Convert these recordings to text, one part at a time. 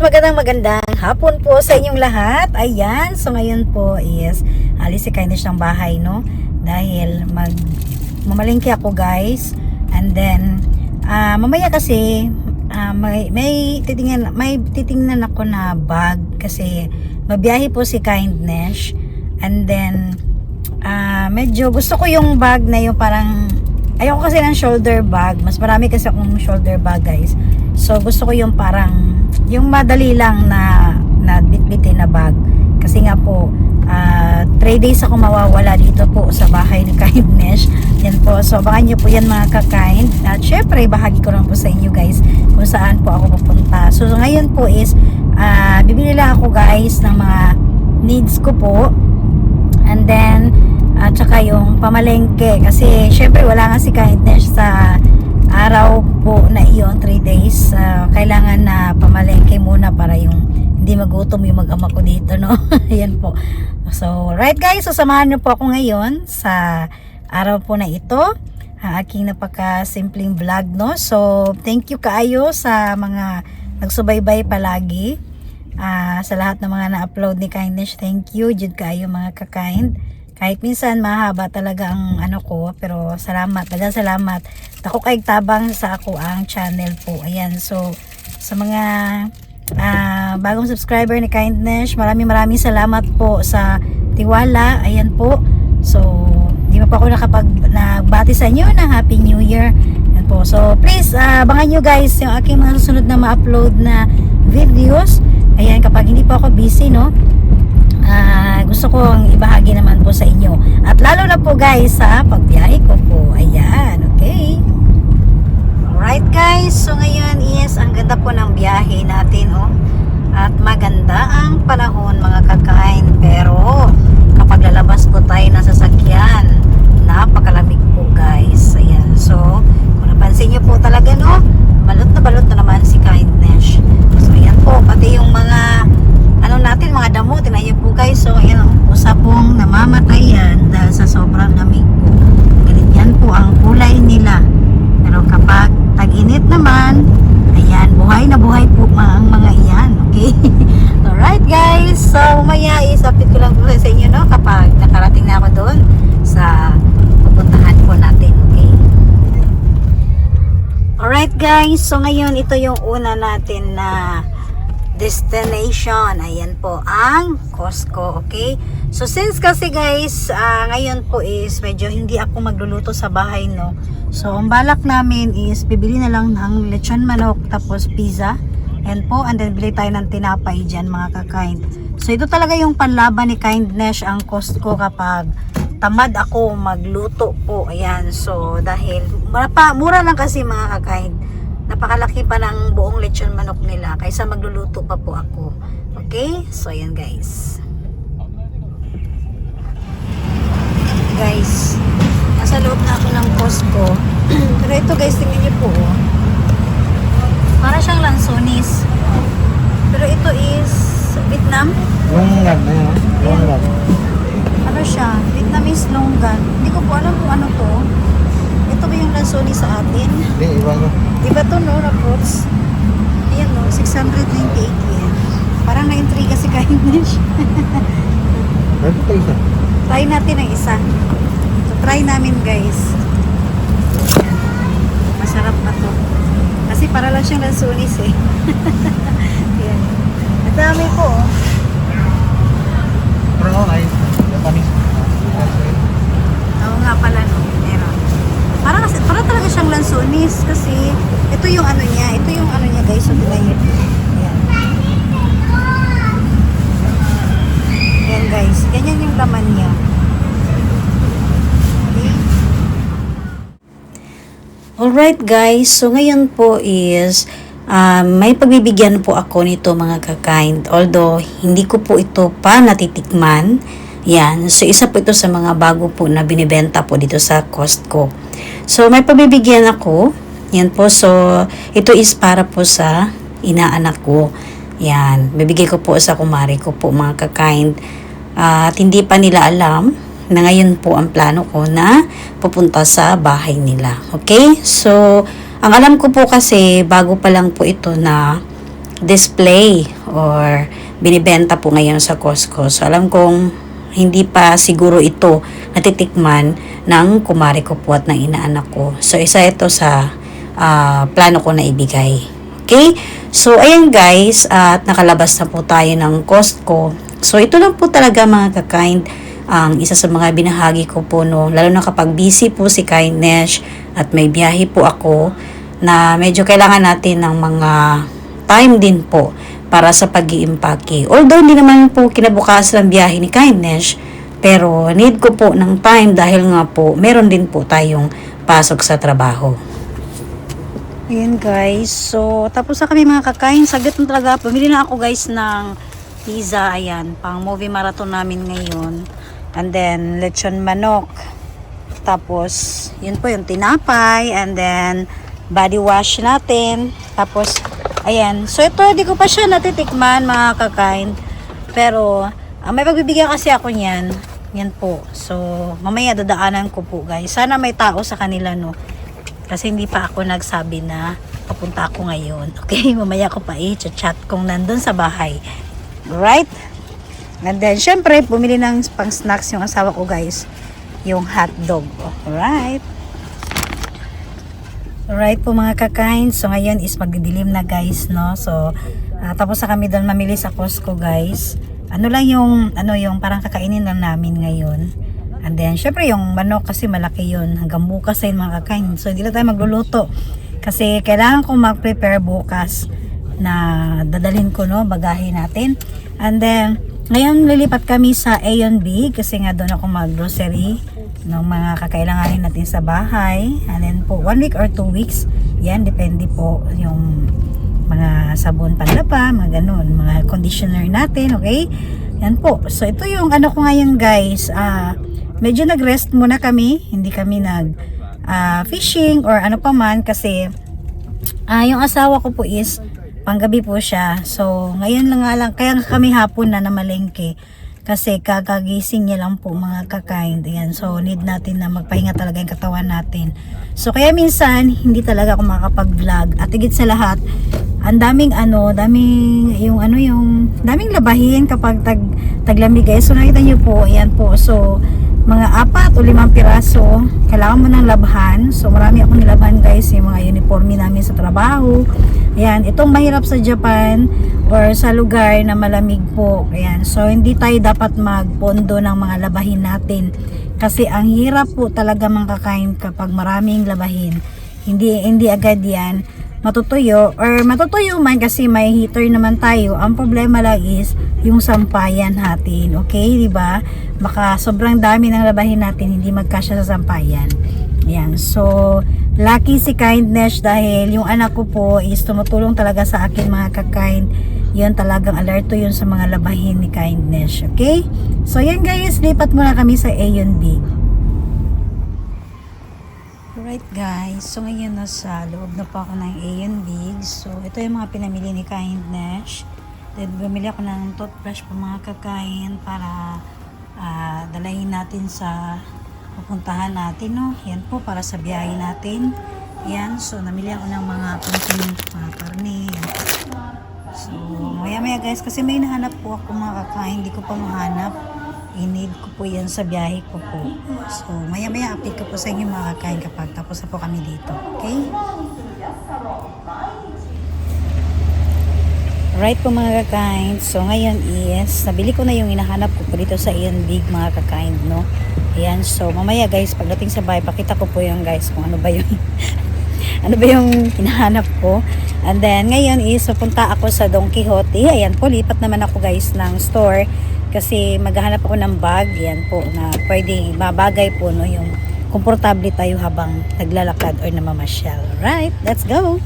magandang hapon po sa inyong lahat. Ayan, so ngayon po is alis si Kindness ng bahay, no? Dahil mamalengke ako, guys. And then mamaya kasi may titingnan ako na bag kasi mabiyahe po si Kindness. And then medyo gusto ko yung bag na yung parang ayoko kasi ng shoulder bag. Mas marami kasi akong shoulder bag, guys. So gusto ko yung parang yung madali lang na bitbitin na bag. Kasi nga po 3 days ako mawawala dito po sa bahay ni Kindness. Yan po. So abangan nyo po yan, mga ka-kind. At syempre bahagi ko lang po sa inyo, guys, kung saan po ako pupunta. So ngayon po is bibili lang ako, guys, ng mga needs ko po. And then at saka yung pamalengke kasi syempre wala nga si Kindness sa araw po na iyon, 3 days. Kailangan na pamalengke muna para yung hindi magutom yung mag-ama ko dito, no? Ayan po. So right, guys, so samahan niyo po ako ngayon sa araw po na ito, aking napaka-simpleng vlog, no? So thank you kaayo sa mga nagsubaybay palagi, sa lahat ng mga na-upload ni Kindness. Thank you jud kaayo, mga ka-kind. Kahit minsan mahaba talaga ang ano ko, pero salamat, daghang salamat. Dako kay tabang sa ako ang channel po. Ayan, so sa mga bagong subscriber ni Kindness, maraming salamat po sa tiwala. Ayan po. So di pa ako nagbati sa inyo ng Happy New Year. Ayan po. So please abangan nyo, guys, yung aking mga susunod na ma-upload na videos. Ayan, kapag hindi po ako busy, no, gusto ko ang ibahagi naman po sa inyo. At lalo na po, guys, sa pagbiyahe ko po. Ayan, okay. Alright, guys. So ngayon is ang ganda po ng biyahe natin, oh. At maganda ang panahon, mga ka-kind. Pero kapag lalabas po tayo ng sasakyan, napakalamig po, guys. Ayan. So kung napansin nyo po talaga, no, balot na naman si Kindness. So ayan po, pati yung mga natin, mga damo, tinayo po, guys. So ayan, usa pong namamatayan dahil sa sobrang lamig po. Ganyan po ang kulay nila. Pero kapag tag-init naman, ayan, buhay na buhay po ang mga iyan. Okay? Alright, guys. So umaya is-update ko lang po sa inyo, no, kapag nakarating na ako doon sa pupuntahan po natin. Okay? Alright, guys. So ngayon, ito yung una natin na destination. Ayan po ang Costco. Okay, so since kasi, guys, ngayon po is medyo hindi ako magluluto sa bahay, no, so ang balak namin is bibili na lang ng lechon manok tapos pizza. Ayan po, and then bili tayo ng tinapay dyan, mga ka-kind. So ito talaga yung panlaban ni Kindness, ang Costco, kapag tamad ako magluto po. Ayan, so dahil mura lang kasi, mga ka-kind, napakalaki pa ng buong lechon manok nila kaysa magluluto pa po ako. Okay? So ayan, guys. Guys, nasa loob na ako ng Costco. Pero ito, guys, tingnan niyo po, oh. Para siyang lansonis. Pero ito is Vietnam. Longgan na yun. Longgan. Ano siya? Vietnamese longgan. Hindi ko po alam kung ano to. Ito ba yung lansonis sa atin? Hindi, iba no. Iba to, no, na fruits. Ayan, no, 698 yen. Parang na-intriga si Kindness. Pwede pa isa. Try natin ang isa. So, try namin, guys. Ayan. Masarap pa to. Kasi para lang siyang lansonis, eh. Ayan. Ang dami po, oh. Pero ay, Japanese. Oo nga pala, no. Meron. Para talaga siyang lansonis kasi ito yung ano niya, guys, so tingnan niyo. Ayan. Ayan, guys, ganyan yung laman niya. Okay. Alright, guys, so ngayon po is may pagbibigyan po ako nito, mga ka-kind, although hindi ko po ito pa natitikman. Yan, so isa po ito sa mga bago po na binibenta po dito sa Costco. So may pabibigyan ako. Yan po, so ito is para po sa inaanak ko. Yan, bibigay ko po sa kumari ko po, mga ka-kind. At hindi pa nila alam na ngayon po ang plano ko na pupunta sa bahay nila. Okay, so ang alam ko po kasi bago pa lang po ito na display or binibenta po ngayon sa Costco. So alam kong hindi pa siguro ito natitikman ng kumare ko po at ng inaanak ko. So isa ito sa plano ko na ibigay. Okay? So ayan guys, at nakalabas na po tayo ng Costco. So ito lang po talaga mga ka-kind ang isa sa mga binahagi ko po, no, lalo na kapag busy po si Kindness at may biyahe po ako na medyo kailangan natin ng mga time din po para sa pag-iimpake. Although hindi naman po kinabukasan ng biyahe ni Kindness, pero need ko po ng time dahil nga po meron din po tayong pasok sa trabaho. Ayan guys, so tapos na kami mga kakain, saglit na talaga. Pumili na ako guys ng pizza, ayan, pang movie marathon namin ngayon. And then, lechon manok. Tapos, yun po yung tinapay. And then, body wash natin. Tapos, ayan. So, ito, di ko pa siya natitikman, mga kakain. Pero, may pagbibigyan kasi ako niyan. Yan po. So, mamaya dadaanan ko po, guys. Sana may tao sa kanila, no? Kasi hindi pa ako nagsabi na papunta ako ngayon. Okay? Mamaya ko pa i-chat kung nandun sa bahay. Right? And then, syempre, bumili ng pang snacks yung asawa ko, guys. Yung hotdog. Alright. Alright po mga kakain. So, ngayon is magdidilim na, guys, no? So, tapos na kami doon mamili sa Costco, guys. Ano lang yung, yung parang kakainin lang namin ngayon. And then, syempre, yung manok kasi malaki yun. Hanggang bukas ay mga kakain. So, hindi na tayo magluluto. Kasi, kailangan ko mag-prepare bukas na dadalhin ko, no? Bagahe natin. And then, ngayon lilipat kami sa A&B kasi nga doon ako mag-grocery ng mga kakailanganin natin sa bahay. And then po 1 week or 2 weeks, yan depende po yung mga sabon panlaba, mga ganun, mga conditioner natin, okay? Yan po. So ito yung ano ko ngayon guys, medyo nag-rest muna kami, hindi kami nag fishing or ano pa man kasi yung asawa ko po is panggabi po siya. So, ngayon lang nga lang, kaya kami hapon na namalengke. Kasi kakagising niya lang po mga kakain. Ayan. So, need natin na magpahinga talaga yung katawan natin. So, kaya minsan, hindi talaga ako makakapag-vlog. At higit sa lahat, ang daming daming labahin kapag taglamig guys. So, nakita niyo po, ayan po. So, mga 4 o 5 piraso, kailangan mo ng labhan. So, marami akong nilabhan guys, yung mga uniforme namin sa trabaho. Ayan, itong mahirap sa Japan or sa lugar na malamig po. Ayan, so hindi tayo dapat magpondo ng mga labahin natin. Kasi ang hirap po talaga mangkakain kapag maraming labahin. Hindi agad yan matutuyo or matutuyo man kasi may heater naman tayo. Ang problema lang is yung sampayan natin. Okay, di ba? Baka sobrang dami ng labahin natin hindi magkasya sa sampayan. Ayan, so lucky si Kindness dahil yung anak ko po is tumutulong talaga sa akin mga kakain. Yun talagang alerto yun sa mga labahin ni Kindness. Okay? So yan guys, lipat muna kami sa A&B. Alright guys, so ngayon nasa loob na po ako ng A&B. So ito yung mga pinamili ni Kindness. Then bumili ako ng toothbrush po mga kakain para dalahin natin sa pupuntahan natin, no? Yan po para sa biyahe natin. Yan, so namili ako ng mga kunting mga karne. So maya guys, kasi may nahanap po ako mga kakain, hindi ko pa mahanap. I-need ko po yan sa biyahe ko po. So maya update ko po sa inyo mga kakain kapag tapos na po kami dito. Okay? Right po mga kakain. So ngayon is nabili ko na yung hinahanap ko po dito sa A&B mga kakain, no? Ayan, so mamaya guys pagdating sa bahay pakita ko po yung guys kung ano ba yung ano ba yung hinahanap ko. And then ngayon is pupunta ako sa Don Quijote. Ayan po, lipat naman ako guys ng store kasi maghahanap ako ng bag. Ayan po na pwedeng mabagay po, no, yung komportable tayo habang naglalakad or namamasyal. Right, let's go!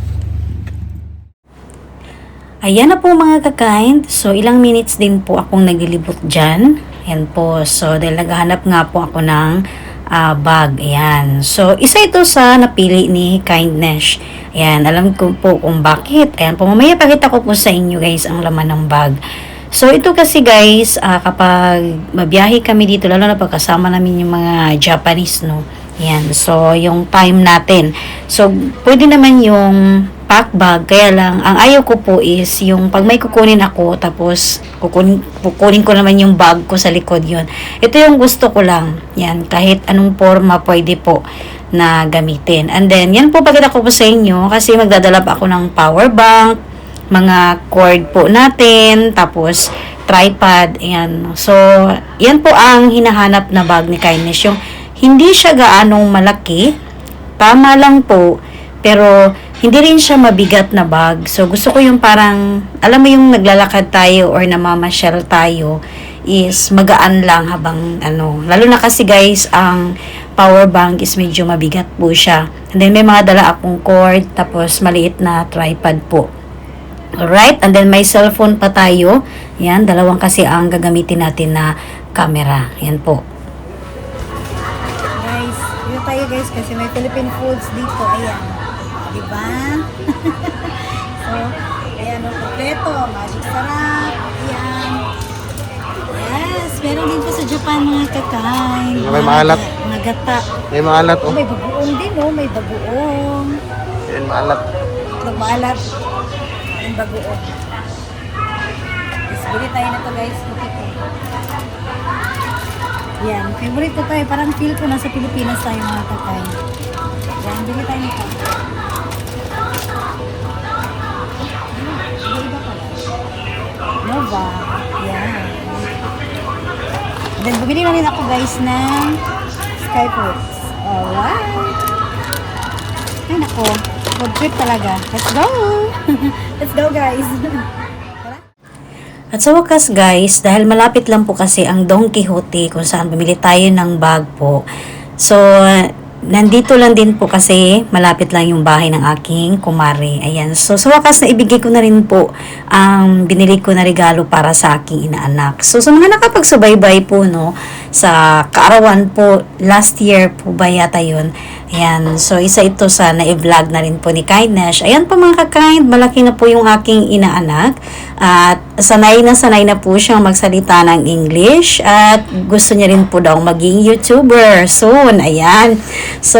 Ayan na po mga kakain. So, ilang minutes din po akong naglilibot dyan. Ayan po. So, dahil naghahanap nga po ako ng bag. Ayan. So, isa ito sa napili ni Kindness. Ayan. Alam ko po kung bakit. Ayan po. Mamaya pakita ko po sa inyo guys ang laman ng bag. So, ito kasi guys, kapag mabiyahe kami dito, lalo na pagkasama namin yung mga Japanese, no? Ayan. So, yung time natin. So, pwede naman yung pack bag. Kaya lang, ang ayaw ko po is yung pag may kukunin ako, tapos kukunin ko naman yung bag ko sa likod yun. Ito yung gusto ko lang. Yan, kahit anong forma pwede po na gamitin. And then, yan po pakita ko po sa inyo kasi magdadala pa ako ng power bank, mga cord po natin, tapos tripod, ayan. So, yan po ang hinahanap na bag ni Kindness. Yung hindi siya gaanong malaki, tama lang po, pero hindi rin siya mabigat na bag. So, gusto ko yung parang, alam mo yung naglalakad tayo or namamasyal tayo, is magaan lang habang lalo na kasi guys, ang power bank is medyo mabigat po siya. And then, may mga dala akong cord, tapos maliit na tripod po. Alright, and then may cellphone pa tayo. Yan, dalawang kasi ang gagamitin natin na camera. Yan po. Guys, dito tayo guys kasi may Philippine foods dito. Ayan. Diba? So, ayan o, kompleto. Magic sarap. Ayan. Yes, meron din po sa Japan mga kakain. May maalat. Mga gata. May maalat, oh. May bagoong din o, may bagoong. Yan, maalat. Maalat. Ang bagoong. Yes, bili tayo na to guys. Yan, favorite ko tayo. Parang feel ko nasa Pilipinas tayo mga kakain. Yan, bili tayo nito. Iba pala. Nova. Yan. Then, bumili na rin ako guys ng Sky Fruits. Alright. Ay, nako. Food trip talaga. Let's go! Let's go guys! At sa wakas guys, dahil malapit lang po kasi ang Don Quixote kung saan bumili tayo ng bag po. So, nandito lang din po kasi malapit lang yung bahay ng aking kumare. Ayan. So, sa wakas na ibigay ko na rin po ang binili ko na regalo para sa aking inaanak. So, sa mga nakapagsubaybay po, no, sa kaarawan po, last year po ba yata yun. Ayan. So, isa ito sa na-vlog na rin po ni Kindness. Ayan po mga ka-kind, malaki na po yung aking inaanak. At sanay na po siyang magsalita ng English. At gusto niya rin po daw maging YouTuber soon. Ayan. So,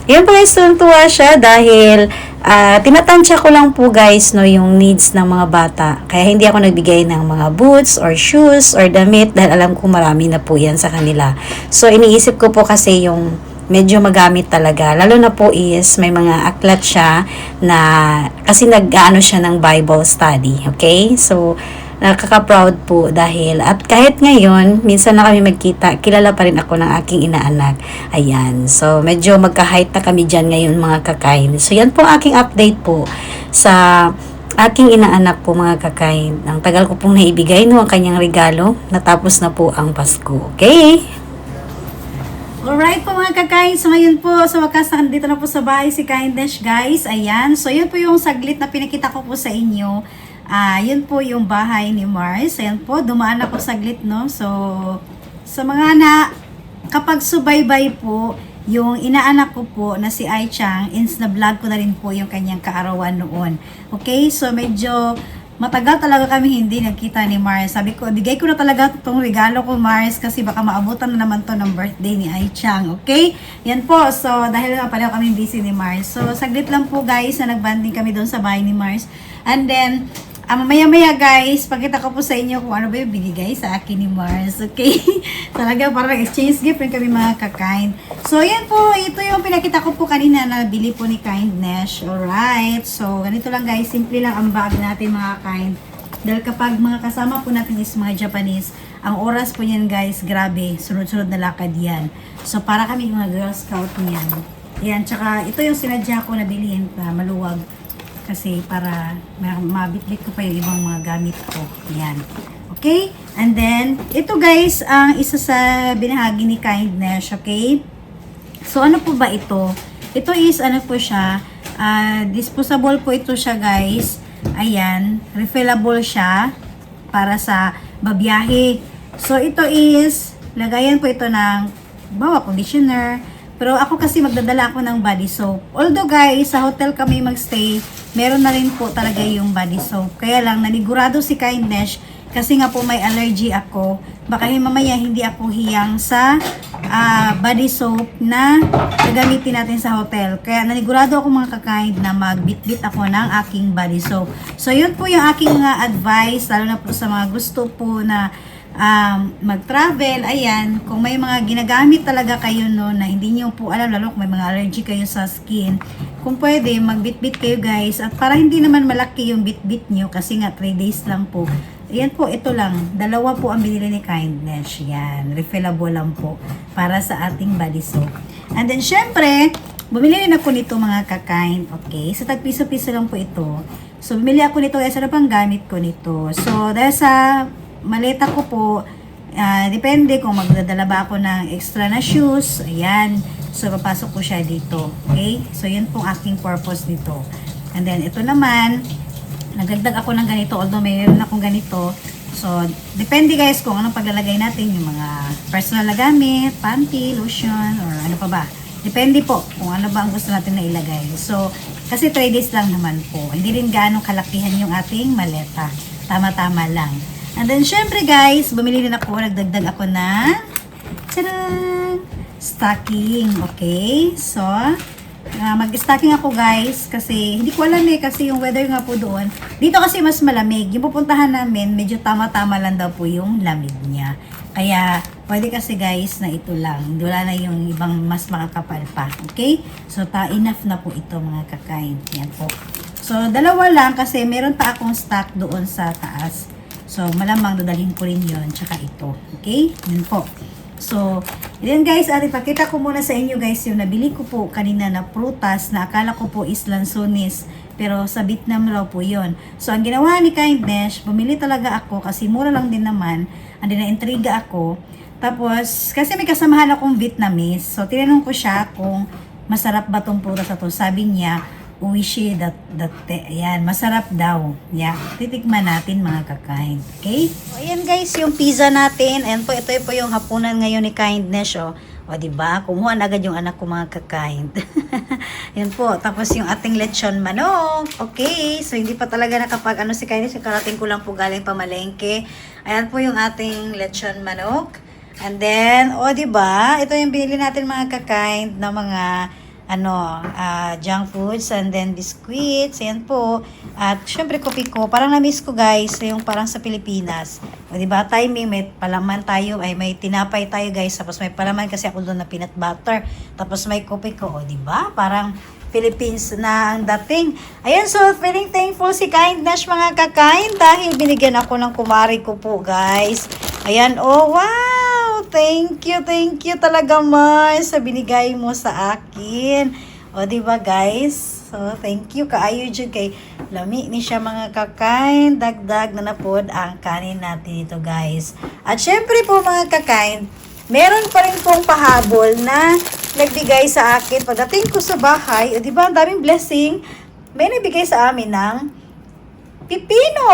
yun po guys, tuwa siya dahil tinatansya ko lang po guys no, yung needs ng mga bata. Kaya hindi ako nagbigay ng mga boots or shoes or damit dahil alam ko marami na po yan sa kanila. So, iniisip ko po kasi yung medyo magamit talaga. Lalo na po is may mga aklat siya na kasi nag-ano siya ng Bible study. Okay? So, nakaka-proud po dahil at kahit ngayon, minsan na kami magkita, kilala pa rin ako ng aking inaanak. Ayan. So, medyo magka-height na kami dyan ngayon mga kakain. So, yan po aking update po sa aking inaanak po mga kakain. Ang tagal ko pong naibigay no, ang kanyang regalo. Natapos na po ang Pasko. Okay? Alright po mga kakain, so ngayon po sa wakas nandito na po sa bahay si Kindness guys, ayan, so yun po yung saglit na pinakita ko po sa inyo, yun po yung bahay ni Mars, ayan po, dumaan ako saglit no, so sa mga kapag subaybay po, yung inaanak ko po na si Ai Chang, na vlog ko na rin po yung kanyang kaarawan noon, okay, so medyo matagal talaga kami hindi nagkita ni Mars. Sabi ko, bigay ko na talaga itong regalo ko, Mars, kasi baka maabutan na naman to ng birthday ni Ai Chang. Okay? Yan po. So, dahil nga pareho kami busy ni Mars. So, saglit lang po guys na nagbanding kami doon sa bahay ni Mars. And then, mamaya-maya guys, pakita ko po sa inyo kung ano ba yung binigay sa akin ni Mars. Okay? Talaga parang exchange gift rin kami mga kakain. So, yan po. Ito yung pinakita ko po kanina na bili po ni Kindness. Alright. So, ganito lang guys. Simple lang ang bag natin mga kind. Dahil kapag mga kasama po natin is mga Japanese, ang oras po yan guys, grabe. Sunod-sunod na lakad yan. So, para kami mga Girl Scout niyan. Yan. Tsaka, ito yung sinadya ko na bilhin pa maluwag. Kasi para mabitbit ko pa yung ibang mga gamit ko. Yan. Okay? And then, ito guys, ang isa sa binahagi ni Kindness. Okay? So, ano po ba ito? Ito is, ano po siya, disposable po ito siya guys. Ayan. Refillable siya para sa babiyahe. So, ito is, lagayan po ito ng, bawa, conditioner. Pero ako kasi magdadala ako ng body soap. Although guys, sa hotel kami magstay, meron na rin po talaga yung body soap. Kaya lang, nanigurado si Kindness kasi nga po may allergy ako. Baka mamaya hindi ako hiyang sa body soap na gagamitin natin sa hotel. Kaya nanigurado ako mga kakain na magbitbit ako ng aking body soap. So yun po yung aking advice, lalo na po sa mga gusto po na mag-travel. Ayan, kung may mga ginagamit talaga kayo no, na hindi nyo po alam, lalo kung may mga allergy kayo sa skin, kung pwede, magbitbit kayo guys. At para hindi naman malaki yung bitbit nyo, kasi nga 3 days lang po. Ayan po, ito lang. 2 po ang binili ni Kindness. Yan, refillable lang po para sa ating body soap. And then, syempre, bumili rin ako nito mga kakain. Okay, sa tag-piso-piso lang po ito. So, bumili ako nito. Ano pang gamit ko nito? So, dahil sa maleta ko po, depende kung magdadala ba ako ng extra na shoes. Ayan. So, papasok ko siya dito. Okay? So, yun po aking purpose nito. And then, ito naman, nagdagdag ako ng ganito, although mayroon akong ganito. So, depende guys kung anong paglalagay natin, yung mga personal na gamit, panty, lotion, or ano pa ba. Depende po kung ano ba ang gusto natin na ilagay. So, kasi 3 days lang naman po. Hindi rin ganong kalakihan yung ating maleta. Tama-tama lang. And then, syempre guys, bumili din ako, nagdagdag ako ng tadaan! Stocking. Okay? So, mag-stocking ako guys kasi hindi ko alam kasi yung weather nga po doon. Dito kasi mas malamig. Yung pupuntahan namin, medyo tama-tama lang daw po yung lamig niya. Kaya, pwede kasi guys na ito lang. Wala na yung ibang mas makakapal pa. Okay? So, enough na po ito mga kakain. Yan po. So, 2 lang kasi meron pa akong stock doon sa taas. So, malamang dadalhin ko rin yun. Tsaka ito. Okay? Yan po. So, yun guys, at ipakita ko muna sa inyo guys yung nabili ko po kanina na prutas na akala ko po is lansones. Pero sa Vietnam raw po yun. So, ang ginawa ni Kindness, bumili talaga ako kasi mura lang din naman. Andi na intriga ako. Tapos, kasi may kasamahan akong Vietnamese. So, tinanong ko siya kung masarap ba tong prutas na to. Sabi niya, uwishi ayan, masarap daw. Yeah, titikman natin mga kakain. Okay? So, ayan guys, yung pizza natin. Ayan po, ito po yung hapunan ngayon ni Kindness, oh. O, diba? Kumuha na agad yung anak ko mga kakain. Yan po. Tapos yung ating lechon manok. Okay. So, hindi pa talaga nakapag, si Kindness, yung karating ko lang po galing pamalengke. Ayan po yung ating lechon manok. And then, diba? Ito yung binili natin mga kakain na mga junk foods and then biscuits, ayan po. At syempre kopi ko, parang na-miss ko guys, yung parang sa Pilipinas. O diba, timing, may palaman tayo, may tinapay tayo guys, tapos may palaman kasi ako doon na peanut butter, tapos may kopi ko, o diba, parang Philippines na ang dating. Ayan, so feeling thankful si Kindness mga kakain dahil binigyan ako ng kumari ko po guys. Ayan, wow! Thank you talaga Mars sa binigay mo sa akin. O, diba guys? So, thank you. Kaayo dyan kay lami ni siya mga kakain. Dagdag na napod ang kanin natin ito guys. At syempre po mga kakain, meron pa rin pong pahabol na nagbigay sa akin. Pagdating ko sa bahay, o diba, ang daming blessing. May nagbigay sa amin ng pipino.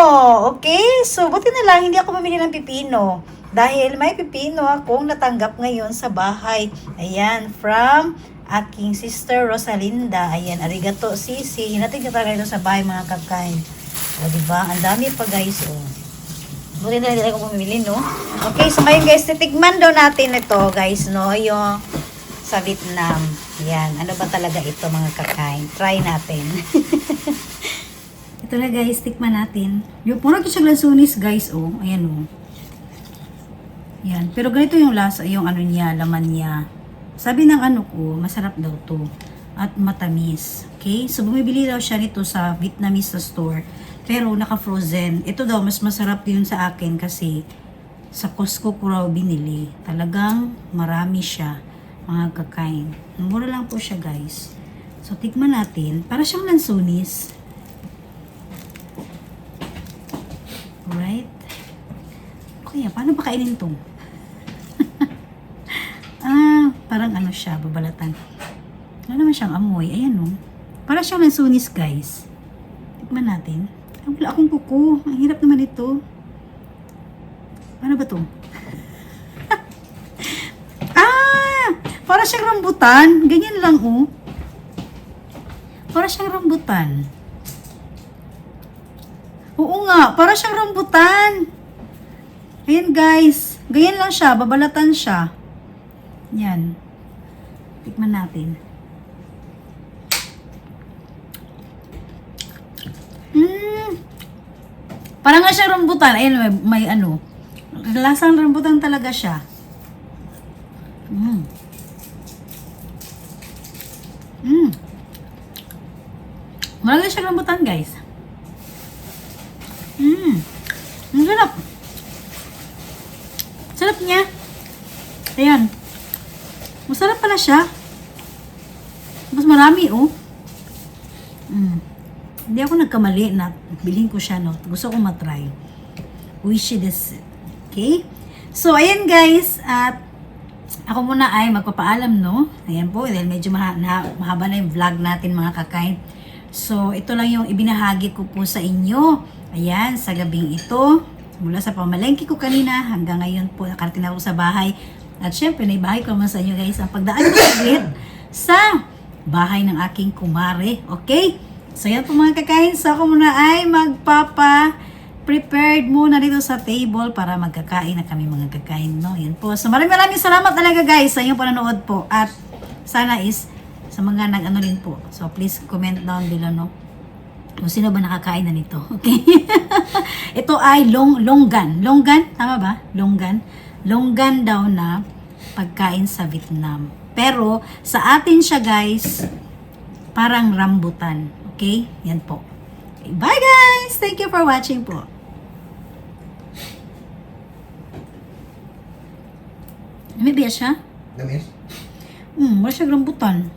Okay? So, buti na lang, hindi ako mamili ng pipino. Dahil may pipino akong natanggap ngayon sa bahay. Ayan, from aking sister Rosalinda. Ayan, arigato sisi. Hinating ka talaga ito sa bahay mga kakain. O, diba? Ang dami pa guys, oh. Buti na lang ako pumili, no? Okay, so ngayon guys, titikman daw natin ito, guys, no? Yung sa Vietnam. Ayan, ano ba talaga ito mga kakain? Try natin. Ito na guys, tikman natin. Yung puro kisag lansunis, guys, oh. Ayan, oh. Yan. Pero ganito yung lasa, yung niya, laman niya. Sabi ng ko, masarap daw to. At matamis. Okay? So, bumibili daw siya nito sa Vietnamese store. Pero, naka-frozen. Ito daw, mas masarap yun sa akin kasi sa Costco ko raw binili. Talagang marami siya. Mga kakain. Mura lang po siya, guys. So, tikman natin. Para siyang lansunis. Alright? Kaya, paano ba kainin ito? Parang siya, babalatan. Wala naman siyang amoy. Ayan, oh. Para siyang lansunis, guys. Tikman natin. Wala akong kuko. Ang hirap naman ito. Paano ba ito? Para siyang rambutan. Ganyan lang, oh. Para siyang rambutan. Oo nga, para siyang rambutan. Ayan, guys. Ganyan lang siya, babalatan siya. Yan. Tikman natin. Parang nga siya rambutan. Ayun, may ano. Lasang rambutan talaga siya. Malagay siya rambutan, guys. Ang sarap. Sarap niya. Ayan. Masarap pala siya. Mas marami, oh. Hindi ako nagkamali na bilhin ko siya, no. Gusto ko matry. Wish this. Okay? So, ayan guys. At ako muna ay magpapaalam, no. Ayan po. Dahil medyo mahaba na yung vlog natin, mga kakain. So, ito lang yung ibinahagi ko po sa inyo. Ayan, sa gabing ito. Mula sa pamalengke ko kanina hanggang ngayon po nakarating ako sa bahay. At syempre, naibahay ko naman sa inyo guys ang pagdaan ko saglit sa bahay ng aking kumare. Okay? So yan po mga kakain. So ako muna ay prepared muna dito sa table para magkakain na kami mga kakain. No? Yan po. So maraming salamat talaga guys sa inyong panonood po. At sana is sa mga nag-ano din po. So please comment down below, no? Kung sino ba nakakain na nito. Okay? Ito ay longgan. Longgan? Tama ba? Longgan. Longgan daw na pagkain sa Vietnam. Pero sa atin siya guys, parang rambutan. Okay? Yan po. Okay, bye guys! Thank you for watching po. May biya siya? Damis? Wala siya rambutan.